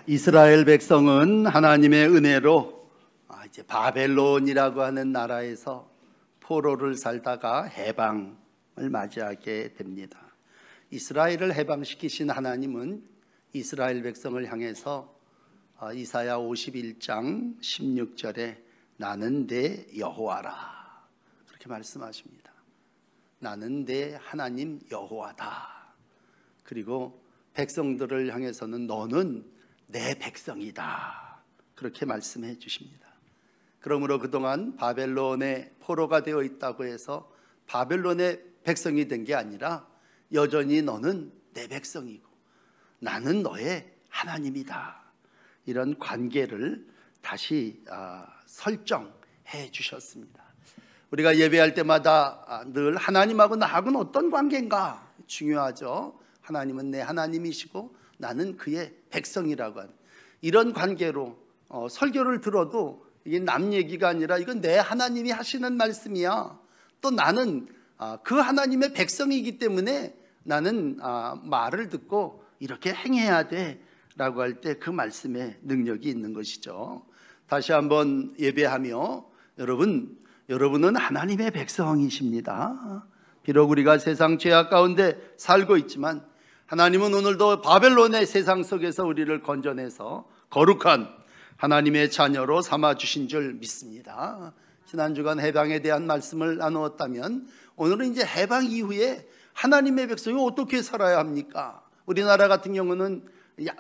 이스라엘 백성은 하나님의 은혜로 이제 바벨론이라고 하는 나라에서 포로를 살다가 해방을 맞이하게 됩니다. 이스라엘을 해방시키신 하나님은 이스라엘 백성을 향해서 이사야 51장 16절에 나는 내 여호와라 그렇게 말씀하십니다. 나는 내 하나님 여호와다. 그리고 백성들을 향해서는 너는 내 백성이다 그렇게 말씀해 주십니다. 그러므로 그동안 바벨론의 포로가 되어 있다고 해서 바벨론의 백성이 된 게 아니라 여전히 너는 내 백성이고 나는 너의 하나님이다. 이런 관계를 다시 설정해 주셨습니다. 우리가 예배할 때마다 늘 하나님하고 나하고는 어떤 관계인가 중요하죠. 하나님은 내 하나님이시고 나는 그의 백성이라고 하는 이런 관계로 설교를 들어도 이게 남 얘기가 아니라 이건 내 하나님이 하시는 말씀이야. 또 나는 그 하나님의 백성이기 때문에 나는 말을 듣고 이렇게 행해야 돼 라고 할 때 그 말씀에 능력이 있는 것이죠. 다시 한번 예배하며 여러분은 하나님의 백성이십니다. 비록 우리가 세상 죄악 가운데 살고 있지만 하나님은 오늘도 바벨론의 세상 속에서 우리를 건져내서 거룩한 하나님의 자녀로 삼아주신 줄 믿습니다. 지난주간 해방에 대한 말씀을 나누었다면 오늘은 이제 해방 이후에 하나님의 백성이 어떻게 살아야 합니까? 우리나라 같은 경우는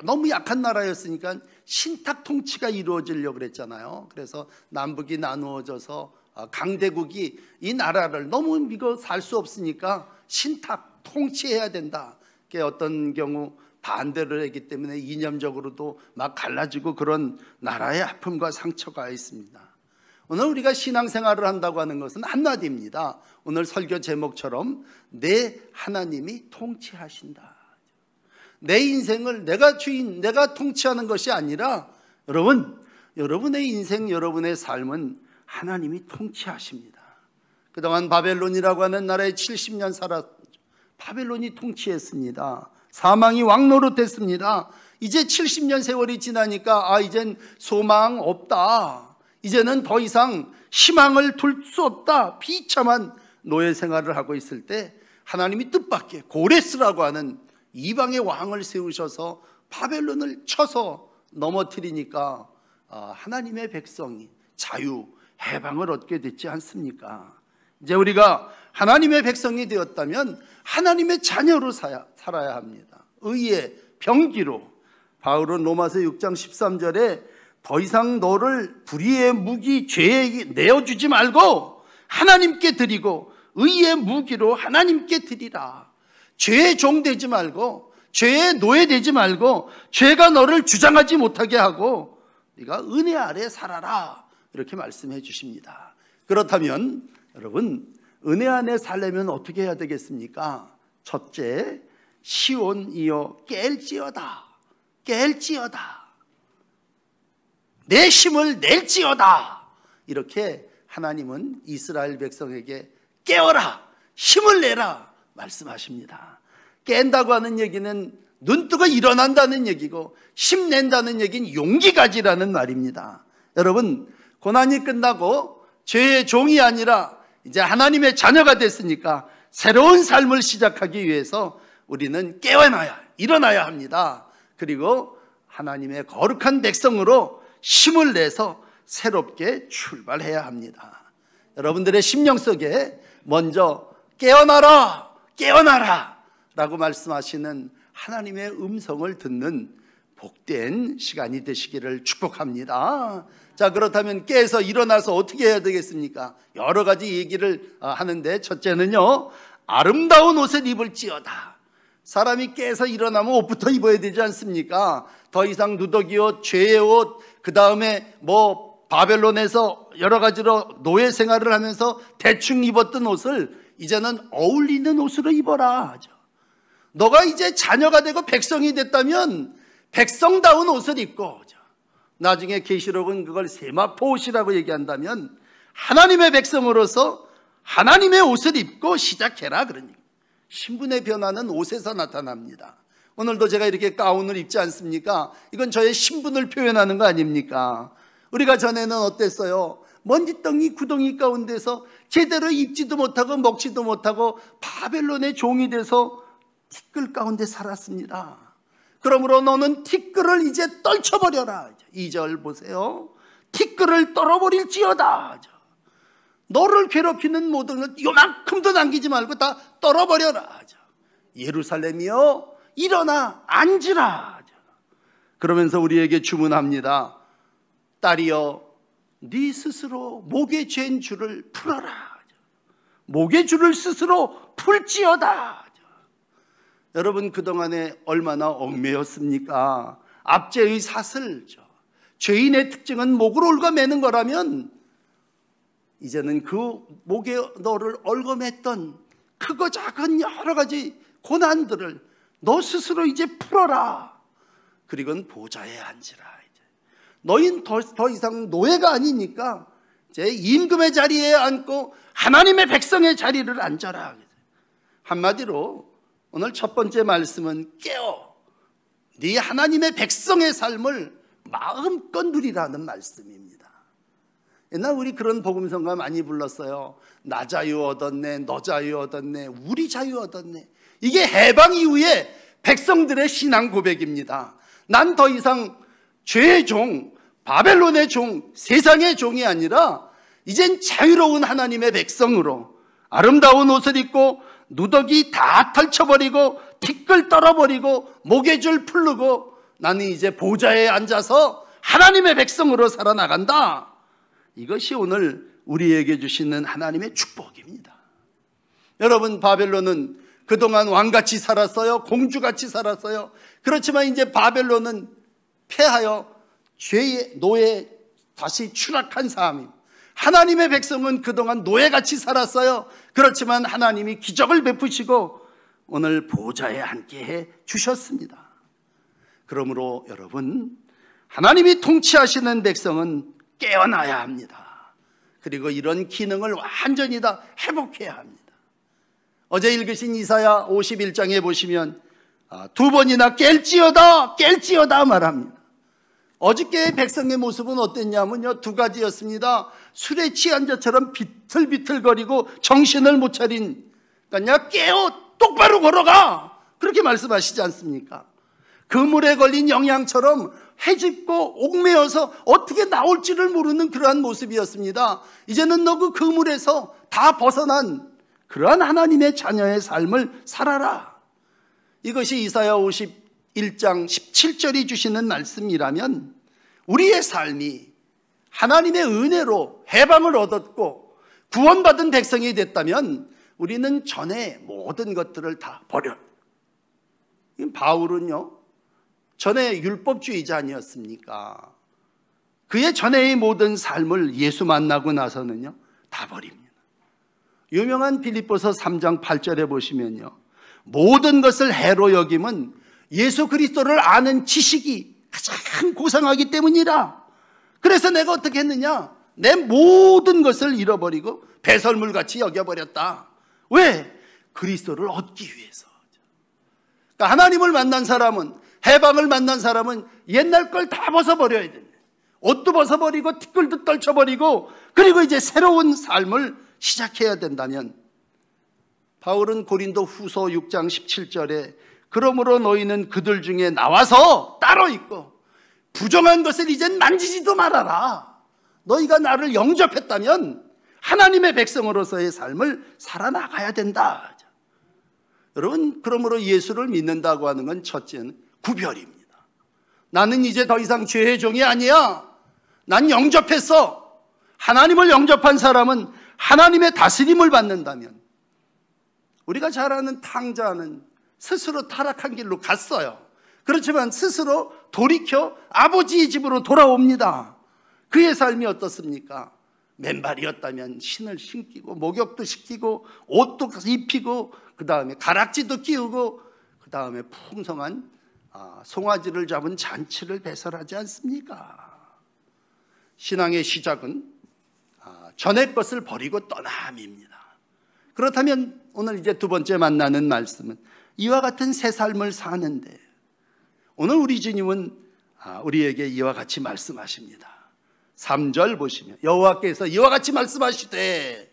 너무 약한 나라였으니까 신탁 통치가 이루어지려고 그랬잖아요. 그래서 남북이 나누어져서 강대국이 이 나라를 너무 이거 살 수 없으니까 신탁 통치해야 된다. 어떤 경우 반대를 했기 때문에 이념적으로도 막 갈라지고 그런 나라의 아픔과 상처가 있습니다. 오늘 우리가 신앙생활을 한다고 하는 것은 한마디입니다. 오늘 설교 제목처럼 내 하나님이 통치하신다. 내 인생을 내가 주인, 내가 통치하는 것이 아니라 여러분의 인생, 여러분의 삶은 하나님이 통치하십니다. 그동안 바벨론이라고 하는 나라에 70년 바벨론이 통치했습니다. 사망이 왕노릇했습니다. 이제 70년 세월이 지나니까 이젠 소망 없다. 이제는 더 이상 희망을 둘 수 없다. 비참한 노예 생활을 하고 있을 때 하나님이 뜻밖의 고레스라고 하는 이방의 왕을 세우셔서 바벨론을 쳐서 넘어뜨리니까 하나님의 백성이 자유, 해방을 얻게 됐지 않습니까? 이제 우리가 하나님의 백성이 되었다면 하나님의 자녀로 살아야 합니다. 의의 병기로. 바울은 로마서 6장 13절에 더 이상 너를 불의의 무기 죄에 내어주지 말고 하나님께 드리고 의의 무기로 하나님께 드리라. 죄의 종 되지 말고 죄의 노예 되지 말고 죄가 너를 주장하지 못하게 하고 네가 은혜 아래 살아라 이렇게 말씀해 주십니다. 그렇다면 여러분 은혜 안에 살려면 어떻게 해야 되겠습니까? 첫째, 시온이여 깰지어다. 내 힘을 낼지어다. 이렇게 하나님은 이스라엘 백성에게 깨어라, 힘을 내라 말씀하십니다. 깬다고 하는 얘기는 눈뜨고 일어난다는 얘기고 힘낸다는 얘기는 용기 가지라는 말입니다. 여러분 고난이 끝나고 죄의 종이 아니라 이제 하나님의 자녀가 됐으니까 새로운 삶을 시작하기 위해서 우리는 일어나야 합니다. 그리고 하나님의 거룩한 백성으로 힘을 내서 새롭게 출발해야 합니다. 여러분들의 심령 속에 먼저 깨어나라 라고 말씀하시는 하나님의 음성을 듣는 복된 시간이 되시기를 축복합니다. 자, 그렇다면 깨서 일어나서 어떻게 해야 되겠습니까? 여러 가지 얘기를 하는데 첫째는요, 아름다운 옷을 입을지어다. 사람이 깨서 일어나면 옷부터 입어야 되지 않습니까? 더 이상 누더기 옷, 죄의 옷, 그 다음에 바벨론에서 여러 가지로 노예 생활을 하면서 대충 입었던 옷을 이제는 어울리는 옷으로 입어라 하죠. 너가 이제 자녀가 되고 백성이 됐다면 백성다운 옷을 입고, 나중에 계시록은 그걸 세마포 옷이라고 얘기한다면 하나님의 백성으로서 하나님의 옷을 입고 시작해라 그러니 신분의 변화는 옷에서 나타납니다. 오늘도 제가 이렇게 가운을 입지 않습니까? 이건 저의 신분을 표현하는 거 아닙니까? 우리가 전에는 어땠어요? 먼지덩이 구덩이 가운데서 제대로 입지도 못하고 먹지도 못하고 바벨론의 종이 돼서 티끌 가운데 살았습니다. 그러므로 너는 티끌을 이제 떨쳐버려라. 2절 보세요. 티끌을 떨어버릴지어다. 너를 괴롭히는 모든 것 요만큼도 남기지 말고 다 떨어버려라. 예루살렘이여 일어나 앉으라. 그러면서 우리에게 주문합니다. 딸이여 네 스스로 목에 잰 줄을 풀어라. 목의 줄을 스스로 풀지어다. 여러분 그동안에 얼마나 얽매였습니까? 압제의 사슬, 죄인의 특징은 목을 얽어매는 거라면 이제는 그 목에 너를 얽어맸던 크고 작은 여러 가지 고난들을 너 스스로 이제 풀어라. 그리고는 보좌에 앉으라. 너희는 더 이상 노예가 아니니까 이제 임금의 자리에 앉고 하나님의 백성의 자리를 앉아라. 한마디로 오늘 첫 번째 말씀은 깨어 네 하나님의 백성의 삶을 마음껏 누리라는 말씀입니다. 옛날 우리 그런 복음성가 많이 불렀어요. 나 자유 얻었네, 너 자유 얻었네, 우리 자유 얻었네. 이게 해방 이후에 백성들의 신앙 고백입니다. 난 더 이상 죄의 종, 바벨론의 종, 세상의 종이 아니라 이젠 자유로운 하나님의 백성으로 아름다운 옷을 입고 누더기 다 털쳐버리고 티끌 떨어버리고 목에 줄 풀르고 나는 이제 보좌에 앉아서 하나님의 백성으로 살아나간다. 이것이 오늘 우리에게 주시는 하나님의 축복입니다. 여러분 바벨론은 그동안 왕같이 살았어요. 공주같이 살았어요. 그렇지만 이제 바벨론은 패하여 죄의 노예에 다시 추락한 삶입니다. 하나님의 백성은 그동안 노예같이 살았어요. 그렇지만 하나님이 기적을 베푸시고 오늘 보좌에 앉게 해 주셨습니다. 그러므로 여러분 하나님이 통치하시는 백성은 깨어나야 합니다. 그리고 이런 기능을 완전히 다 회복해야 합니다. 어제 읽으신 이사야 51장에 보시면 두 번이나 깰지어다 말합니다. 어저께의 백성의 모습은 어땠냐면요, 두 가지였습니다. 술에 취한 자처럼 비틀비틀거리고 정신을 못 차린, 그러니까 깨어 똑바로 걸어가, 그렇게 말씀하시지 않습니까? 그물에 걸린 영양처럼 해집고 옥매어서 어떻게 나올지를 모르는 그러한 모습이었습니다. 이제는 너 그 그물에서 다 벗어난 그러한 하나님의 자녀의 삶을 살아라. 이것이 이사야 51장 17절이 주시는 말씀이라면 우리의 삶이 하나님의 은혜로 해방을 얻었고 구원받은 백성이 됐다면 우리는 전에 모든 것들을 다 버려. 바울은요, 전에 율법주의자 아니었습니까? 그의 전에의 모든 삶을 예수 만나고 나서는요 다 버립니다. 유명한 빌립보서 3장 8절에 보시면요, 모든 것을 해로 여김은 예수 그리스도를 아는 지식이 가장 고상하기 때문이라. 그래서 내가 어떻게 했느냐, 내 모든 것을 잃어버리고 배설물같이 여겨버렸다. 왜? 그리스도를 얻기 위해서. 그러니까 하나님을 만난 사람은, 해방을 만난 사람은 옛날 걸 다 벗어버려야 됩니다. 옷도 벗어버리고 티끌도 떨쳐버리고 그리고 이제 새로운 삶을 시작해야 된다면, 바울은 고린도 후서 6장 17절에 그러므로 너희는 그들 중에 나와서 따로 있고 부정한 것을 이젠 만지지도 말아라. 너희가 나를 영접했다면 하나님의 백성으로서의 삶을 살아나가야 된다. 여러분, 그러므로 예수를 믿는다고 하는 건 첫째는 구별입니다. 나는 이제 더 이상 죄의 종이 아니야. 난 영접했어. 하나님을 영접한 사람은 하나님의 다스림을 받는다면, 우리가 잘 아는 탕자는 스스로 타락한 길로 갔어요. 그렇지만 스스로 돌이켜 아버지의 집으로 돌아옵니다. 그의 삶이 어떻습니까? 맨발이었다면 신을 신기고 목욕도 시키고 옷도 입히고 그 다음에 가락지도 끼우고 그 다음에 풍성한 송아지를 잡은 잔치를 배설하지 않습니까? 신앙의 시작은 전의 것을 버리고 떠남입니다. 그렇다면 오늘 이제 두 번째 만나는 말씀은 이와 같은 새 삶을 사는데 오늘 우리 주님은 우리에게 이와 같이 말씀하십니다. 3절 보시면 여호와께서 이와 같이 말씀하시되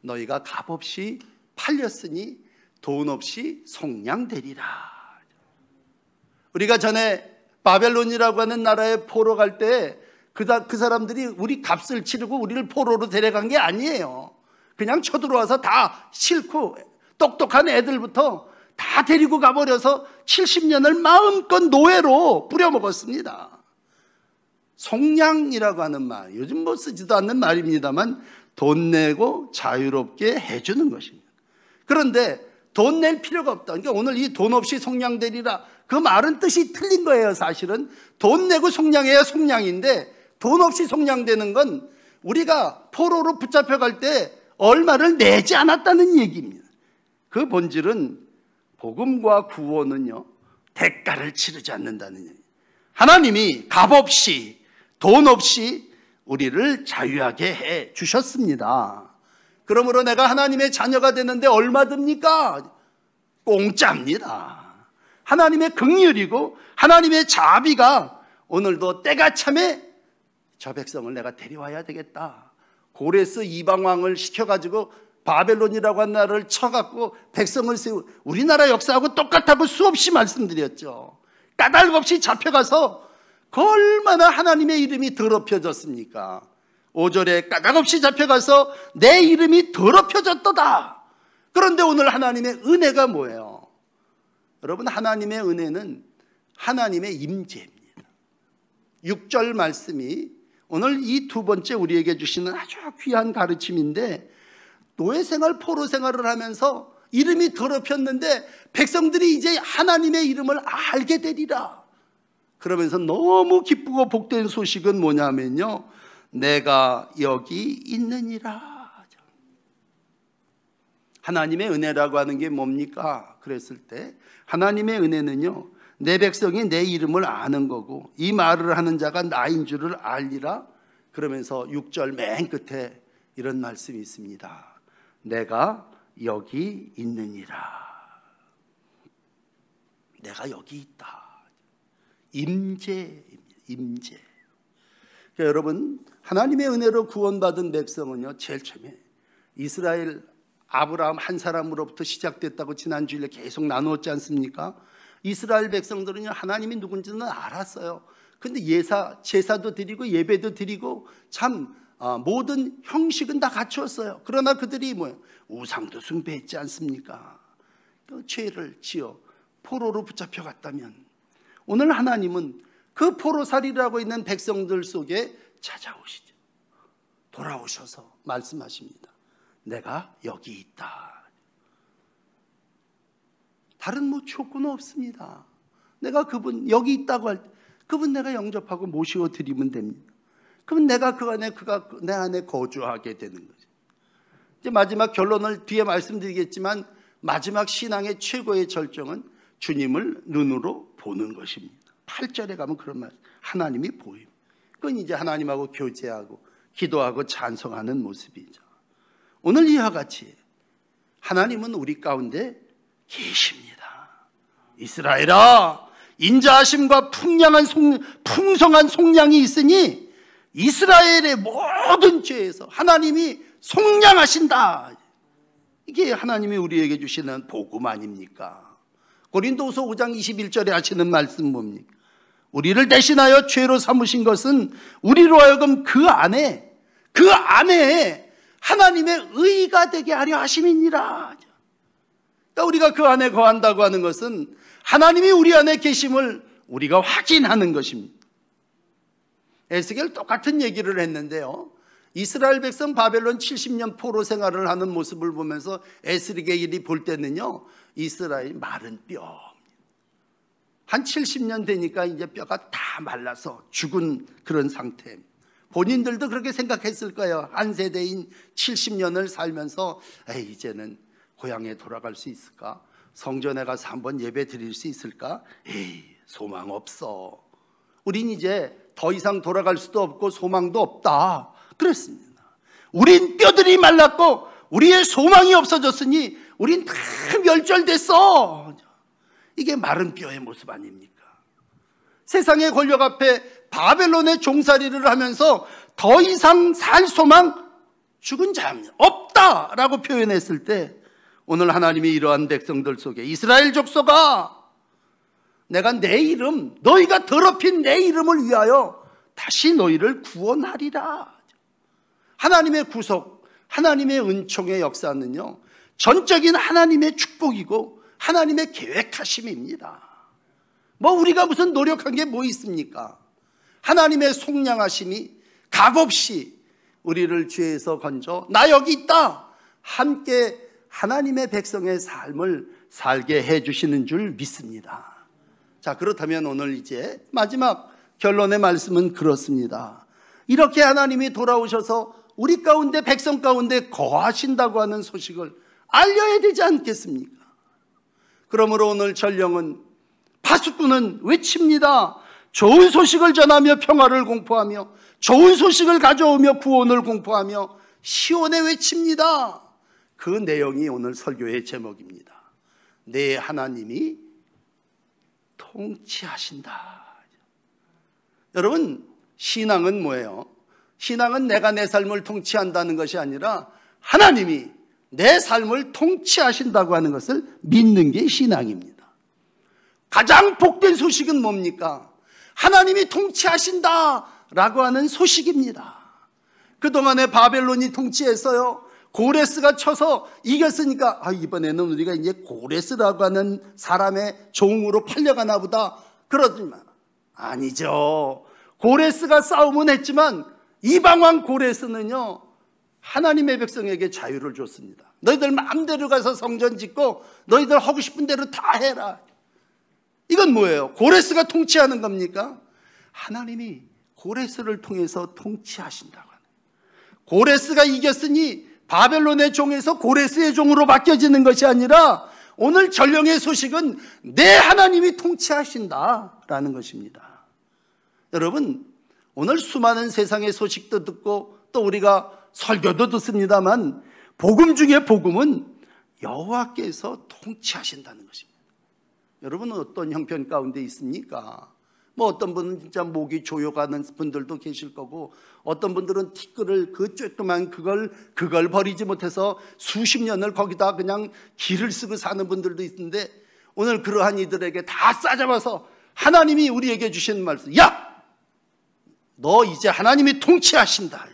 너희가 값없이 팔렸으니 돈 없이 속량되리라. 우리가 전에 바벨론이라고 하는 나라에 포로 갈 때 그 사람들이 우리 값을 치르고 우리를 포로로 데려간 게 아니에요. 그냥 쳐들어와서 다 싫고 똑똑한 애들부터 다 데리고 가버려서 70년을 마음껏 노예로 부려먹었습니다. 속량이라고 하는 말, 요즘 뭐 쓰지도 않는 말입니다만 돈 내고 자유롭게 해주는 것입니다. 그런데 돈 낼 필요가 없다. 그러니까 오늘 이 돈 없이 속량되리라, 그 말은 뜻이 틀린 거예요. 사실은 돈 내고 속량해야 속량인데, 돈 없이 속량되는 건 우리가 포로로 붙잡혀갈 때 얼마를 내지 않았다는 얘기입니다. 그 본질은 복음과 구원은요, 대가를 치르지 않는다는 얘기예요. 하나님이 값없이 돈 없이 우리를 자유하게 해 주셨습니다. 그러므로 내가 하나님의 자녀가 되는데 얼마 듭니까? 공짜입니다. 하나님의 긍휼이고 하나님의 자비가 오늘도 때가 참에 저 백성을 내가 데려와야 되겠다. 고레스 이방왕을 시켜가지고 바벨론이라고 한 나라를 쳐갖고 백성을 세우, 우리나라 역사하고 똑같다고 수없이 말씀드렸죠. 까닭 없이 잡혀가서 얼마나 하나님의 이름이 더럽혀졌습니까? 5절에 까닭 없이 잡혀가서 내 이름이 더럽혀졌도다. 그런데 오늘 하나님의 은혜가 뭐예요? 여러분, 하나님의 은혜는 하나님의 임재입니다. 6절 말씀이 오늘 이 두 번째 우리에게 주시는 아주 귀한 가르침인데, 노예생활, 포로생활을 하면서 이름이 더럽혔는데 백성들이 이제 하나님의 이름을 알게 되리라. 그러면서 너무 기쁘고 복된 소식은 뭐냐면요, 내가 여기 있느니라. 하나님의 은혜라고 하는 게 뭡니까? 그랬을 때 하나님의 은혜는요, 내 백성이 내 이름을 아는 거고 이 말을 하는 자가 나인 줄을 알리라. 그러면서 6절 맨 끝에 이런 말씀이 있습니다. 내가 여기 있느니라. 내가 여기 있다. 임재입니다. 임재. 그러니까 여러분, 하나님의 은혜로 구원받은 백성은요, 제일 처음에 이스라엘 아브라함 한 사람으로부터 시작됐다고 지난주일에 계속 나누었지 않습니까? 이스라엘 백성들은요, 하나님이 누군지는 알았어요. 근데 제사도 드리고 예배도 드리고 참 모든 형식은 다 갖추었어요. 그러나 그들이 뭐예요? 우상도 숭배했지 않습니까? 그 죄를 지어 포로로 붙잡혀갔다면 오늘 하나님은 그 포로살이라고 있는 백성들 속에 찾아오시죠. 돌아오셔서 말씀하십니다. 내가 여기 있다. 다른 뭐 조건은 없습니다. 내가 그분 여기 있다고 할 때 그분 내가 영접하고 모시고 드리면 됩니다. 그러면 내가 그 안에, 그가 내 안에 거주하게 되는 거죠. 이제 마지막 결론을 뒤에 말씀드리겠지만, 마지막 신앙의 최고의 절정은 주님을 눈으로 보는 것입니다. 8절에 가면 그런 말, 하나님이 보임. 그건 이제 하나님하고 교제하고 기도하고 찬송하는 모습이죠. 오늘 이와 같이 하나님은 우리 가운데 계십니다. 이스라엘아, 인자하심과 풍성한 속량이 있으니 이스라엘의 모든 죄에서 하나님이 속량하신다. 이게 하나님이 우리에게 주시는 복음 아닙니까? 고린도후서 5장 21절에 하시는 말씀 뭡니까? 우리를 대신하여 죄로 삼으신 것은 우리로 하여금 그 안에 하나님의 의가 되게 하려 하심이니라. 그러니까 우리가 그 안에 거한다고 하는 것은 하나님이 우리 안에 계심을 우리가 확인하는 것입니다. 에스겔 똑같은 얘기를 했는데요, 이스라엘 백성 바벨론 70년 포로 생활을 하는 모습을 보면서 에스겔이 볼 때는요, 이스라엘 마른 뼈, 한 70년 되니까 이제 뼈가 다 말라서 죽은 그런 상태. 본인들도 그렇게 생각했을 거예요. 한 세대인 70년을 살면서 이제는 고향에 돌아갈 수 있을까? 성전에 가서 한번 예배 드릴 수 있을까? 소망 없어. 우린 이제 더 이상 돌아갈 수도 없고 소망도 없다. 그랬습니다. 우린 뼈들이 말랐고 우리의 소망이 없어졌으니 우린 다 멸절됐어. 이게 마른 뼈의 모습 아닙니까? 세상의 권력 앞에 바벨론의 종살이를 하면서 더 이상 살 소망, 죽은 자는 없다라고 표현했을 때, 오늘 하나님이 이러한 백성들 속에 이스라엘 족속아, 내가 내 이름, 너희가 더럽힌 내 이름을 위하여 다시 너희를 구원하리라. 하나님의 구속, 하나님의 은총의 역사는요, 전적인 하나님의 축복이고 하나님의 계획하심입니다. 뭐 우리가 무슨 노력한 게 뭐 있습니까? 하나님의 속량하심이 값없이 우리를 죄에서 건져 나 여기 있다, 함께 하나님의 백성의 삶을 살게 해주시는 줄 믿습니다. 자, 그렇다면 오늘 이제 마지막 결론의 말씀은 그렇습니다. 이렇게 하나님이 돌아오셔서 우리 가운데, 백성 가운데 거하신다고 하는 소식을 알려야 되지 않겠습니까? 그러므로 오늘 전령은, 파수꾼은 외칩니다. 좋은 소식을 전하며 평화를 공포하며, 좋은 소식을 가져오며 구원을 공포하며 시온에 외칩니다. 그 내용이 오늘 설교의 제목입니다. 내 하나님이 통치하신다. 여러분, 신앙은 뭐예요? 신앙은 내가 내 삶을 통치한다는 것이 아니라 하나님이 내 삶을 통치하신다고 하는 것을 믿는 게 신앙입니다. 가장 복된 소식은 뭡니까? 하나님이 통치하신다라고 하는 소식입니다. 그동안에 바벨론이 통치했어요. 고레스가 쳐서 이겼으니까 이번에는 우리가 이제 고레스라고 하는 사람의 종으로 팔려가나 보다. 그러지만 아니죠. 고레스가 싸움은 했지만 이방왕 고레스는요, 하나님의 백성에게 자유를 줬습니다. 너희들 마음대로 가서 성전 짓고 너희들 하고 싶은 대로 다 해라. 이건 뭐예요? 고레스가 통치하는 겁니까? 하나님이 고레스를 통해서 통치하신다고 하는. 고레스가 이겼으니 바벨론의 종에서 고레스의 종으로 바뀌어지는 것이 아니라 오늘 전령의 소식은 내 하나님이 통치하신다라는 것입니다. 여러분, 오늘 수많은 세상의 소식도 듣고 또 우리가 설교도 듣습니다만, 복음 중에 복음은 여호와께서 통치하신다는 것입니다. 여러분은 어떤 형편 가운데 있습니까? 뭐 어떤 분은 진짜 목이 조여가는 분들도 계실 거고, 어떤 분들은 티끌을, 그 쬐끄만 그걸 버리지 못해서 수십 년을 거기다 그냥 길을 쓰고 사는 분들도 있는데, 오늘 그러한 이들에게 다 싸잡아서 하나님이 우리에게 주시는 말씀, 야! 너 이제 하나님이 통치하신다.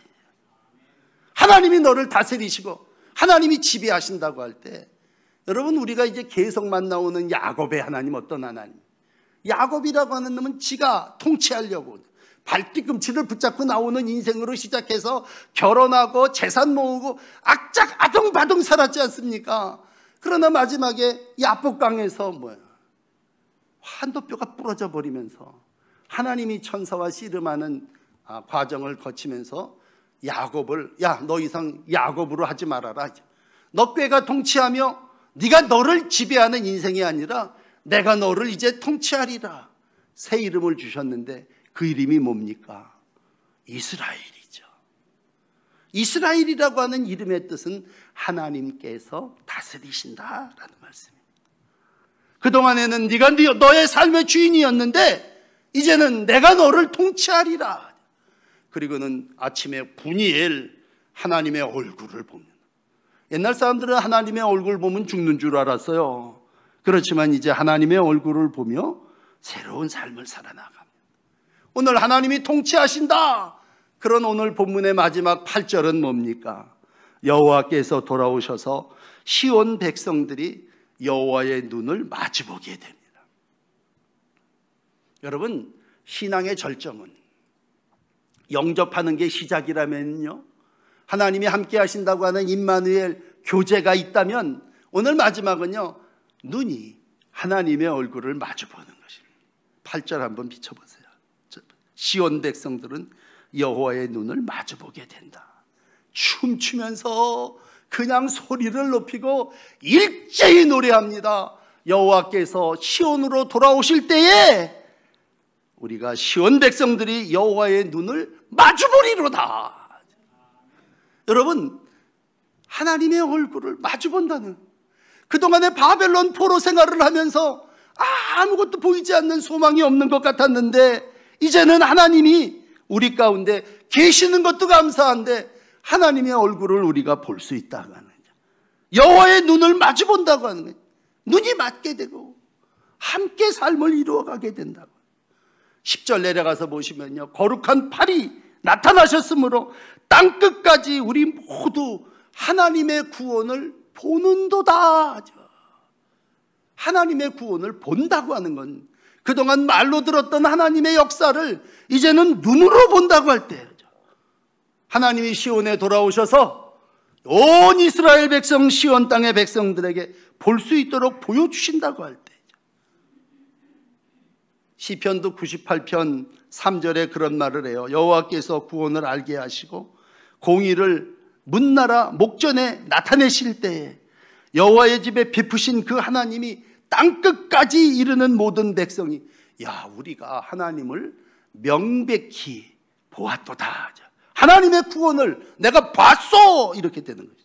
하나님이 너를 다스리시고 하나님이 지배하신다고 할 때, 여러분, 우리가 이제 계속 만나오는 야곱의 하나님, 어떤 하나님? 야곱이라고 하는 놈은 지가 통치하려고 발뒤꿈치를 붙잡고 나오는 인생으로 시작해서 결혼하고 재산 모으고 악작 아동바동 살았지 않습니까? 그러나 마지막에 야복강에서 환도뼈가 부러져 버리면서 하나님이 천사와 씨름하는 과정을 거치면서 야곱을, 야, 너 이상 야곱으로 하지 말아라. 너 꾀가 통치하며 네가 너를 지배하는 인생이 아니라 내가 너를 이제 통치하리라. 새 이름을 주셨는데 그 이름이 뭡니까? 이스라엘이죠. 이스라엘이라고 하는 이름의 뜻은 하나님께서 다스리신다라는 말씀입니다. 그동안에는 네가 너의 삶의 주인이었는데 이제는 내가 너를 통치하리라. 그리고는 아침에 분이엘 하나님의 얼굴을 봅니다. 옛날 사람들은 하나님의 얼굴 보면 죽는 줄 알았어요. 그렇지만 이제 하나님의 얼굴을 보며 새로운 삶을 살아나갑니다. 오늘 하나님이 통치하신다. 그런 오늘 본문의 마지막 8절은 뭡니까? 여호와께서 돌아오셔서 시온 백성들이 여호와의 눈을 마주보게 됩니다. 여러분, 신앙의 절정은 영접하는 게 시작이라면요, 하나님이 함께 하신다고 하는 임마누엘 교제가 있다면 오늘 마지막은요, 눈이 하나님의 얼굴을 마주보는 것입니다. 8절 한번 비춰보세요. 시온 백성들은 여호와의 눈을 마주보게 된다. 춤추면서 그냥 소리를 높이고 일제히 노래합니다. 여호와께서 시온으로 돌아오실 때에 우리가 시온 백성들이 여호와의 눈을 마주보리로다. 여러분, 하나님의 얼굴을 마주본다는, 그동안에 바벨론 포로 생활을 하면서 아무것도 보이지 않는 소망이 없는 것 같았는데 이제는 하나님이 우리 가운데 계시는 것도 감사한데 하나님의 얼굴을 우리가 볼 수 있다고 하는 거죠. 여호와의 눈을 마주 본다고 하는 거죠. 눈이 맞게 되고 함께 삶을 이루어가게 된다고. 10절 내려가서 보시면요, 거룩한 팔이 나타나셨으므로 땅끝까지 우리 모두 하나님의 구원을 보는도다. 하나님의 구원을 본다고 하는 건 그동안 말로 들었던 하나님의 역사를 이제는 눈으로 본다고 할 때, 하나님이 시온에 돌아오셔서 온 이스라엘 백성, 시온 땅의 백성들에게 볼 수 있도록 보여주신다고 할 때, 시편도 98편 3절에 그런 말을 해요. 여호와께서 구원을 알게 하시고 공의를 문나라 목전에 나타내실 때에 여호와의 집에 베푸신 그 하나님이 땅끝까지 이르는 모든 백성이, 야, 우리가 하나님을 명백히 보았도다, 하나님의 구원을 내가 봤어, 이렇게 되는 거죠.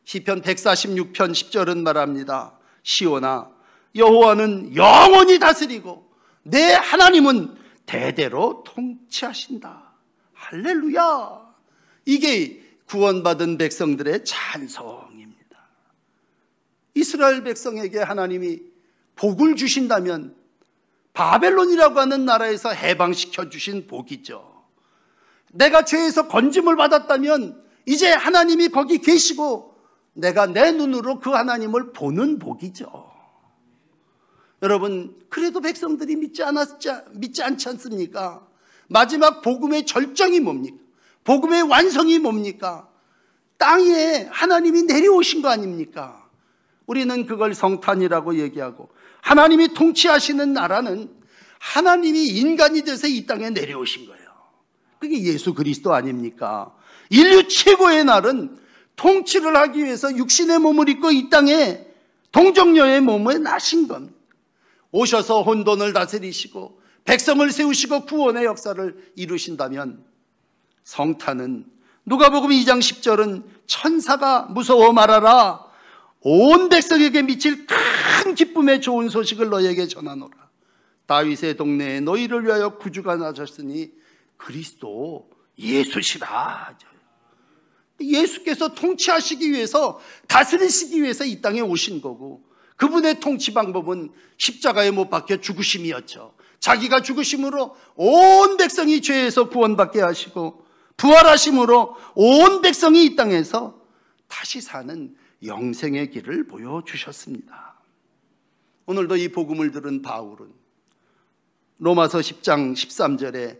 시편 146편 10절은 말합니다. 시온아, 여호와는 영원히 다스리고 내 하나님은 대대로 통치하신다. 할렐루야. 이게 구원받은 백성들의 찬송입니다. 이스라엘 백성에게 하나님이 복을 주신다면 바벨론이라고 하는 나라에서 해방시켜 주신 복이죠. 내가 죄에서 건짐을 받았다면 이제 하나님이 거기 계시고 내가 내 눈으로 그 하나님을 보는 복이죠. 여러분, 그래도 백성들이 믿지 않지 않습니까? 마지막 복음의 절정이 뭡니까? 복음의 완성이 뭡니까? 땅에 하나님이 내려오신 거 아닙니까? 우리는 그걸 성탄이라고 얘기하고, 하나님이 통치하시는 나라는 하나님이 인간이 돼서 이 땅에 내려오신 거예요. 그게 예수 그리스도 아닙니까? 인류 최고의 날은 통치를 하기 위해서 육신의 몸을 입고 이 땅에 동정녀의 몸에 나신 겁니다. 오셔서 혼돈을 다스리시고 백성을 세우시고 구원의 역사를 이루신다면, 성탄은 누가복음 2장 10절은 천사가 무서워 말하라, 온 백성에게 미칠 큰 기쁨의 좋은 소식을 너희에게 전하노라. 다윗의 동네에 너희를 위하여 구주가 나셨으니 그리스도 예수시라. 예수께서 통치하시기 위해서, 다스리시기 위해서 이 땅에 오신 거고, 그분의 통치 방법은 십자가에 못 박혀 죽으심이었죠. 자기가 죽으심으로 온 백성이 죄에서 구원받게 하시고, 부활하심으로 온 백성이 이 땅에서 다시 사는 영생의 길을 보여주셨습니다. 오늘도 이 복음을 들은 바울은 로마서 10장 13절에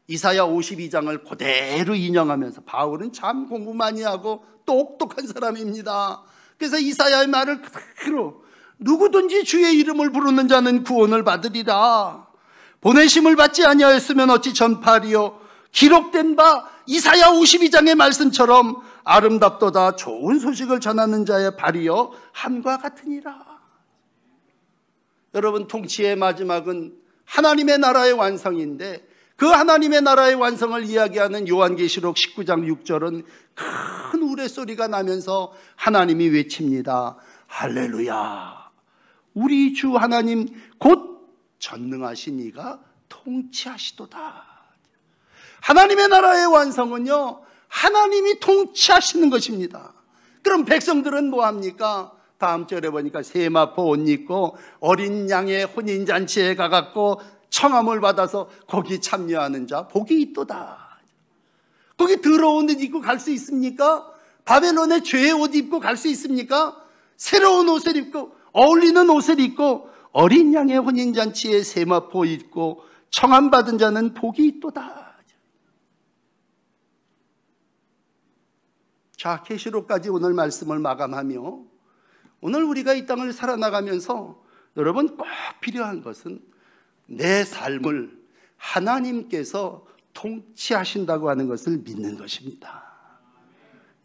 이사야 52장을 그대로 인용하면서, 바울은 참 공부 많이 하고 똑똑한 사람입니다. 그래서 이사야의 말을 그대로, 누구든지 주의 이름을 부르는 자는 구원을 받으리라. 보내심을 받지 아니하였으면 어찌 전파하리요. 기록된 바 이사야 52장의 말씀처럼 아름답도다. 좋은 소식을 전하는 자의 발이요 함과 같으니라. 여러분, 통치의 마지막은 하나님의 나라의 완성인데, 그 하나님의 나라의 완성을 이야기하는 요한계시록 19장 6절은 큰 우레소리가 나면서 하나님이 외칩니다. 할렐루야. 우리 주 하나님 곧 전능하신 이가 통치하시도다. 하나님의 나라의 완성은요, 하나님이 통치하시는 것입니다. 그럼 백성들은 뭐합니까? 다음 절에 보니까 세마포 옷 입고 어린 양의 혼인잔치에 가갖고 청함을 받아서 거기 참여하는 자 복이 있도다. 거기 더러운 옷 입고 갈 수 있습니까? 바벨론의 죄의 옷 입고 갈 수 있습니까? 새로운 옷을 입고 어울리는 옷을 입고 어린 양의 혼인잔치에 세마포 입고 청함 받은 자는 복이 있도다. 자, 계시록까지 오늘 말씀을 마감하며, 오늘 우리가 이 땅을 살아나가면서 여러분 꼭 필요한 것은 내 삶을 하나님께서 통치하신다고 하는 것을 믿는 것입니다.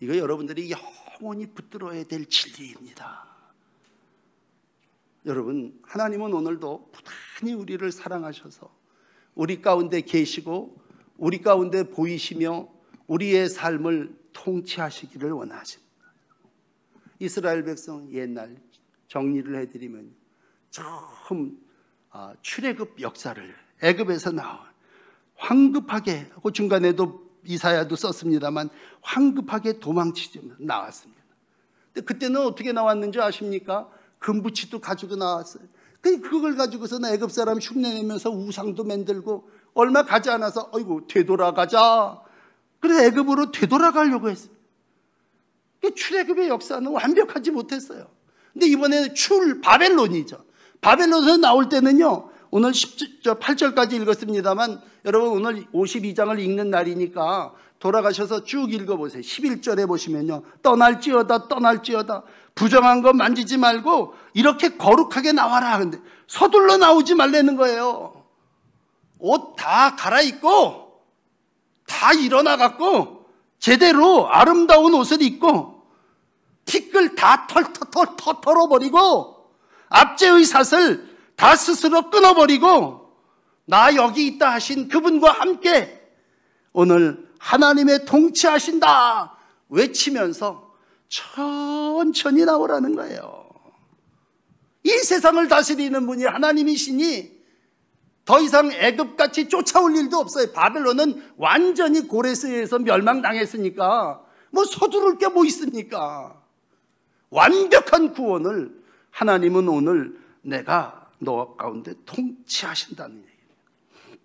이거 여러분들이 영원히 붙들어야 될 진리입니다. 여러분, 하나님은 오늘도 부단히 우리를 사랑하셔서 우리 가운데 계시고 우리 가운데 보이시며 우리의 삶을 통치하시기를 원하십니다. 이스라엘 백성 옛날 정리를 해드리면 처음 출애굽 역사를 애굽에서 나온 황급하게 하고 중간에도 이사야도 썼습니다만 황급하게 도망치면서 나왔습니다. 근데 그때는 어떻게 나왔는지 아십니까? 금부치도 가지고 나왔어요. 그걸 가지고서는 애굽 사람 흉내내면서 우상도 만들고 얼마 가지 않아서 어이구 되돌아가자. 그래서 애굽으로 되돌아가려고 했어요. 출애굽의 역사는 완벽하지 못했어요. 근데 이번에 바벨론이죠. 바벨론에서 나올 때는요, 오늘 8절까지 읽었습니다만 여러분 오늘 52장을 읽는 날이니까 돌아가셔서 쭉 읽어보세요. 11절에 보시면요, 떠날지어다 떠날지어다 부정한 거 만지지 말고 이렇게 거룩하게 나와라. 근데 서둘러 나오지 말라는 거예요. 옷 다 갈아입고 다 일어나갖고 제대로 아름다운 옷을 입고 티끌 다 털어버리고 압제의 삿을 다 스스로 끊어버리고 나 여기 있다 하신 그분과 함께 오늘 하나님의 통치하신다 외치면서 천천히 나오라는 거예요. 이 세상을 다스리는 분이 하나님이시니 더 이상 애굽같이 쫓아올 일도 없어요. 바벨론은 완전히 고레스에서 멸망당했으니까 뭐 서두를 게 뭐 있습니까? 완벽한 구원을 하나님은 오늘 내가 너 가운데 통치하신다는 얘기예요.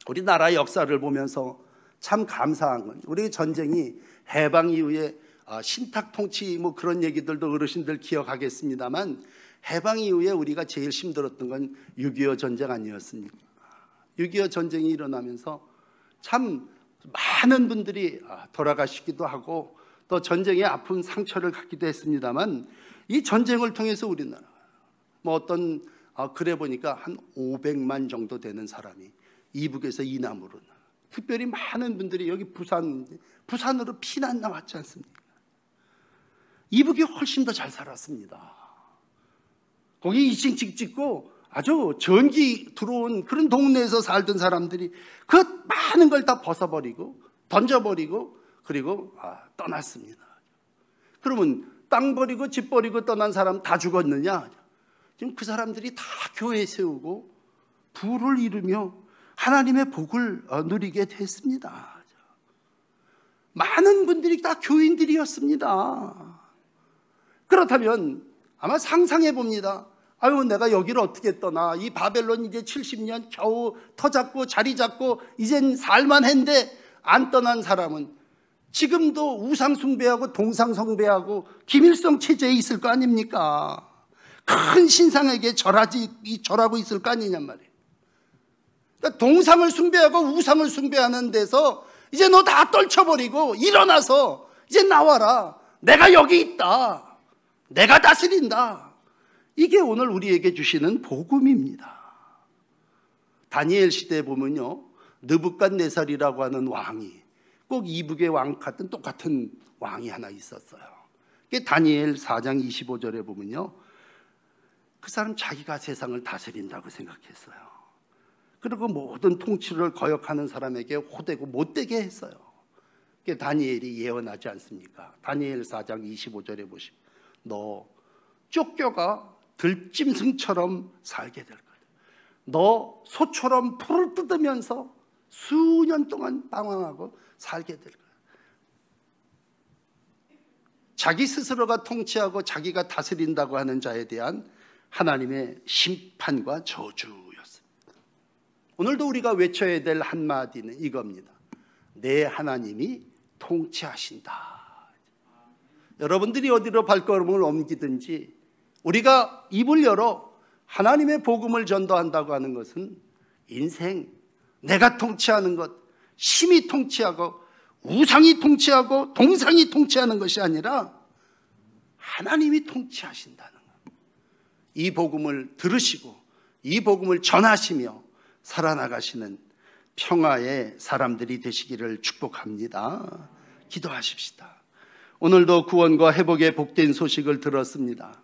우리나라의 역사를 보면서 참 감사한 건 우리 전쟁이 해방 이후에 신탁 통치 뭐 그런 얘기들도 어르신들 기억하겠습니다만 해방 이후에 우리가 제일 힘들었던 건 6.25 전쟁 아니었습니까? 6.25 전쟁이 일어나면서 참 많은 분들이 돌아가시기도 하고 또 전쟁의 아픈 상처를 갖기도 했습니다만 이 전쟁을 통해서 우리나라 뭐 어떤 그래 보니까 한 500만 정도 되는 사람이 이북에서 이남으로 특별히 많은 분들이 여기 부산으로 피난 나왔지 않습니까? 이북이 훨씬 더 잘 살았습니다. 거기 2층 짓고 아주 전기 들어온 그런 동네에서 살던 사람들이 그 많은 걸 다 벗어버리고 던져버리고 그리고 떠났습니다. 그러면 땅 버리고 집 버리고 떠난 사람 다 죽었느냐? 지금 그 사람들이 다 교회 세우고 부를 이루며 하나님의 복을 누리게 됐습니다. 많은 분들이 다 교인들이었습니다. 그렇다면 아마 상상해 봅니다. 아유, 내가 여기를 어떻게 떠나? 이 바벨론 이제 70년 겨우 터 잡고 자리 잡고 이젠 살만한데 안 떠난 사람은 지금도 우상 숭배하고 동상 숭배하고 김일성 체제에 있을 거 아닙니까? 큰 신상에게 절하고 있을 거 아니냔 말이에요. 그러니까 동상을 숭배하고 우상을 숭배하는 데서 이제 너 다 떨쳐버리고 일어나서 이제 나와라. 내가 여기 있다. 내가 다스린다. 이게 오늘 우리에게 주시는 복음입니다. 다니엘 시대에 보면요, 느부갓네살이라고 하는 왕이 꼭 이북의 왕 같은 똑같은 왕이 하나 있었어요. 그게 다니엘 4장 25절에 보면요, 그 사람 자기가 세상을 다스린다고 생각했어요. 그리고 모든 통치를 거역하는 사람에게 호되고 못되게 했어요. 그게 다니엘이 예언하지 않습니까? 다니엘 4장 25절에 보시면 너 쫓겨가 들짐승처럼 살게 될 거다. 너 소처럼 풀을 뜯으면서 수년 동안 방황하고 살게 될 거야. 자기 스스로가 통치하고 자기가 다스린다고 하는 자에 대한 하나님의 심판과 저주였습니다. 오늘도 우리가 외쳐야 될 한마디는 이겁니다. 내 하나님이 통치하신다. 여러분들이 어디로 발걸음을 옮기든지 우리가 입을 열어 하나님의 복음을 전도한다고 하는 것은 인생, 내가 통치하는 것, 힘이 통치하고 우상이 통치하고 동상이 통치하는 것이 아니라 하나님이 통치하신다는 것. 이 복음을 들으시고 이 복음을 전하시며 살아나가시는 평화의 사람들이 되시기를 축복합니다. 기도하십시다. 오늘도 구원과 회복의 복된 소식을 들었습니다.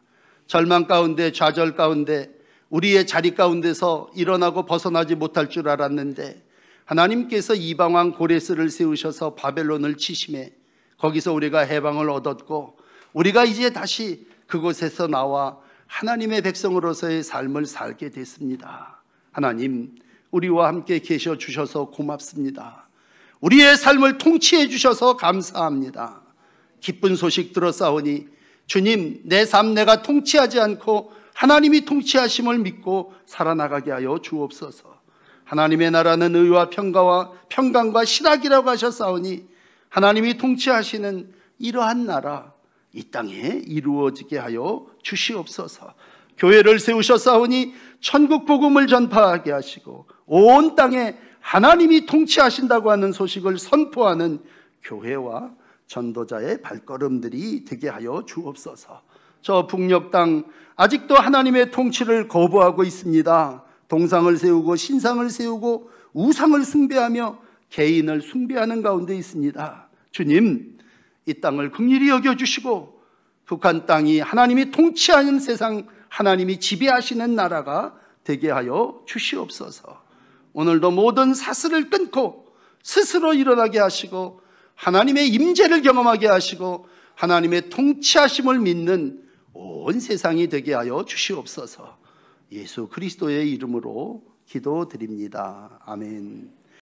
절망 가운데 좌절 가운데 우리의 자리 가운데서 일어나고 벗어나지 못할 줄 알았는데 하나님께서 이방왕 고레스를 세우셔서 바벨론을 치심해 거기서 우리가 해방을 얻었고 우리가 이제 다시 그곳에서 나와 하나님의 백성으로서의 삶을 살게 됐습니다. 하나님, 우리와 함께 계셔 주셔서 고맙습니다. 우리의 삶을 통치해 주셔서 감사합니다. 기쁜 소식 들었사오니 주님, 내 삶 내가 통치하지 않고 하나님이 통치하심을 믿고 살아나가게 하여 주옵소서. 하나님의 나라는 의와 평강과 실학이라고 하셨사오니 하나님이 통치하시는 이러한 나라 이 땅에 이루어지게 하여 주시옵소서. 교회를 세우셨사오니 천국 복음을 전파하게 하시고 온 땅에 하나님이 통치하신다고 하는 소식을 선포하는 교회와 전도자의 발걸음들이 되게 하여 주옵소서. 저 북녘 땅 아직도 하나님의 통치를 거부하고 있습니다. 동상을 세우고 신상을 세우고 우상을 숭배하며 개인을 숭배하는 가운데 있습니다. 주님, 이 땅을 긍휼히 여겨주시고 북한 땅이 하나님이 통치하는 세상, 하나님이 지배하시는 나라가 되게 하여 주시옵소서. 오늘도 모든 사슬을 끊고 스스로 일어나게 하시고 하나님의 임재를 경험하게 하시고 하나님의 통치하심을 믿는 온 세상이 되게 하여 주시옵소서. 예수 그리스도의 이름으로 기도드립니다. 아멘.